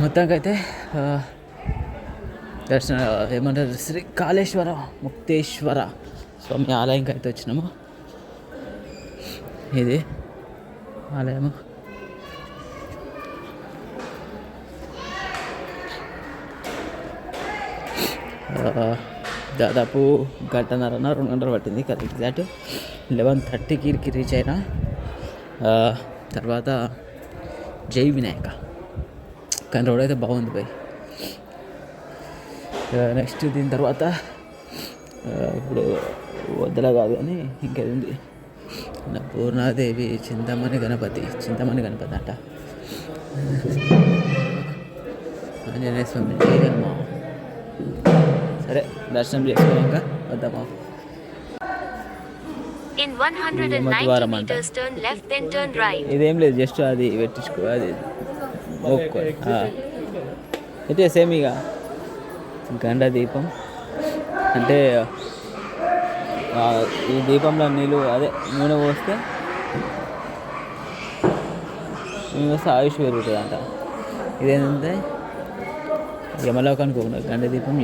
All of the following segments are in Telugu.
మొత్తానికి అయితే దర్శన ఏమంటారు శ్రీ కాళేశ్వర ముక్తేశ్వర స్వామి ఆలయంకి అయితే వచ్చినాము. ఇది ఆలయము. దాదాపు 1.5 2 గంటలు పట్టింది కదా. ఎగ్జాక్ట్ 11:30కి రీచ్ అయినా. తర్వాత జై వినాయక. కానీ రోడ్ అయితే బాగుంది పోయి. నెక్స్ట్ దీని తర్వాత ఇప్పుడు వద్దల కాదు కానీ ఇంకేది ఉంది, పూర్ణాదేవి చింతమణి గణపతి అంట. ఆంజనేయ స్వామి జయమ్మ. సరే దర్శనం చేసుకున్నాక వద్దామా. ఇదేం లేదు, జస్ట్ అది పెట్టించుకో, అది అయితే సేమ్ ఇక గండ దీపం అంటే ఈ దీపంలో నీళ్ళు అదే నూనె పోస్తే ఆయుష్ పెరుగుతుంది అంట. ఇదేంటంటే యమలోకానికి పోకుండా గండ దీపం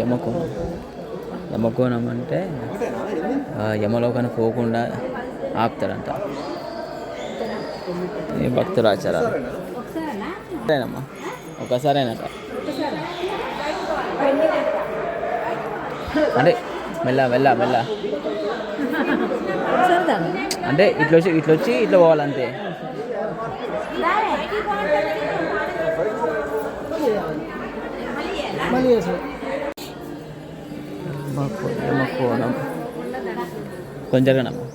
యమకోణం అంటే యమలోకానికి పోకుండా ఆపుతాడంట. ఈ భక్తుల ఆచారాలు సరేనమ్మా, ఒకసారేనట అంటే మెల్ల అంటే ఇట్లొచ్చి ఇట్లా పోవాలంతే. యమకోణం కొంచెం జరగనమ్మా.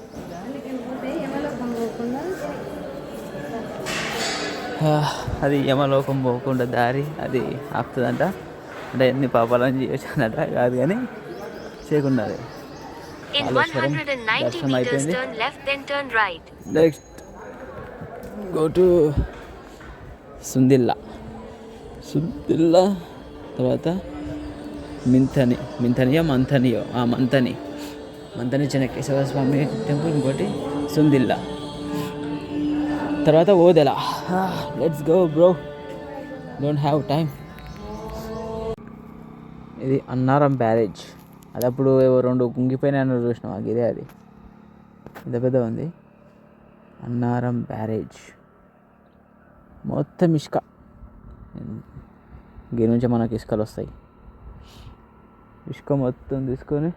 అది యమలోకం పోకుండా దారి అది ఆపుతుందంట. అంటే ఎన్ని పాపాలని చేయొచ్చన్నట కాదు కానీ చేయకుండా దర్శనం అయిపోయింది. నెక్స్ట్ గో టు సుందిల్లా తర్వాత మంథని చెన్నకేశవ స్వామి టెంపుల్, ఇంకోటి సుందిల్లా, తర్వాత Odela. Let's go bro, don't have time. ఇది అన్నారం బ్యారేజ్. అది అప్పుడు 2 కుంగిపోయినా చూసినాం. ఇదే అది ఇంత పెద్ద ఉంది. అన్నారం బ్యారేజ్ మొత్తం ఇసుక. దీని నుంచి మనకి ఇసుకలు వస్తాయి. ఇసుక మొత్తం తీసుకొని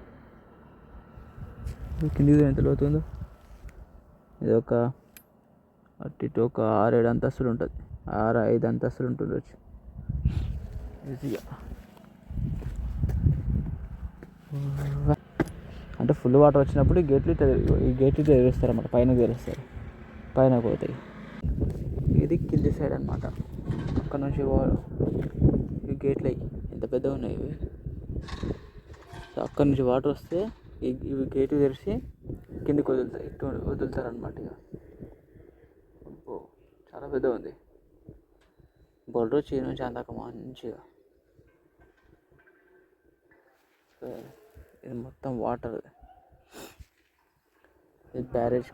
కిందికి ఎంత లోతుందో, ఇది ఒక అటు ఒక 6-7 అంతస్తులు ఉంటుంది. 6-5 అంతస్తులు ఉంటుండొచ్చు ఈజీగా. అంటే ఫుల్ వాటర్ వచ్చినప్పుడు ఈ గేట్లు తెరుస్తారు అన్నమాట. పైన పోతాయి. ఇది కింది సైడ్ అనమాట. అక్కడ నుంచి ఈ గేట్లు ఎంత పెద్దగా ఉన్నాయి ఇవి. సో అక్కడ నుంచి వాటర్ వస్తే ఇవి గేట్లు తెరిచి కిందికి వదులుతారనమాట. ఇక చాలా పెద్దగా ఉంది. బొల్లు చీ నుంచి అందాక మంచిగా. ఇది మొత్తం వాటర్. ఇది బ్యారేజ్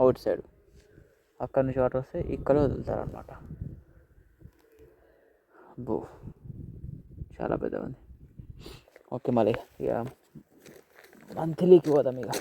అవుట్ సైడ్. అక్కడ నుంచి వాటర్ వస్తే ఇక్కడ వదులుతారనమాట. చాలా పెద్దగా ఉంది. ఓకే మళ్ళీ ఇక మంత్లీకి పోదాం ఇక.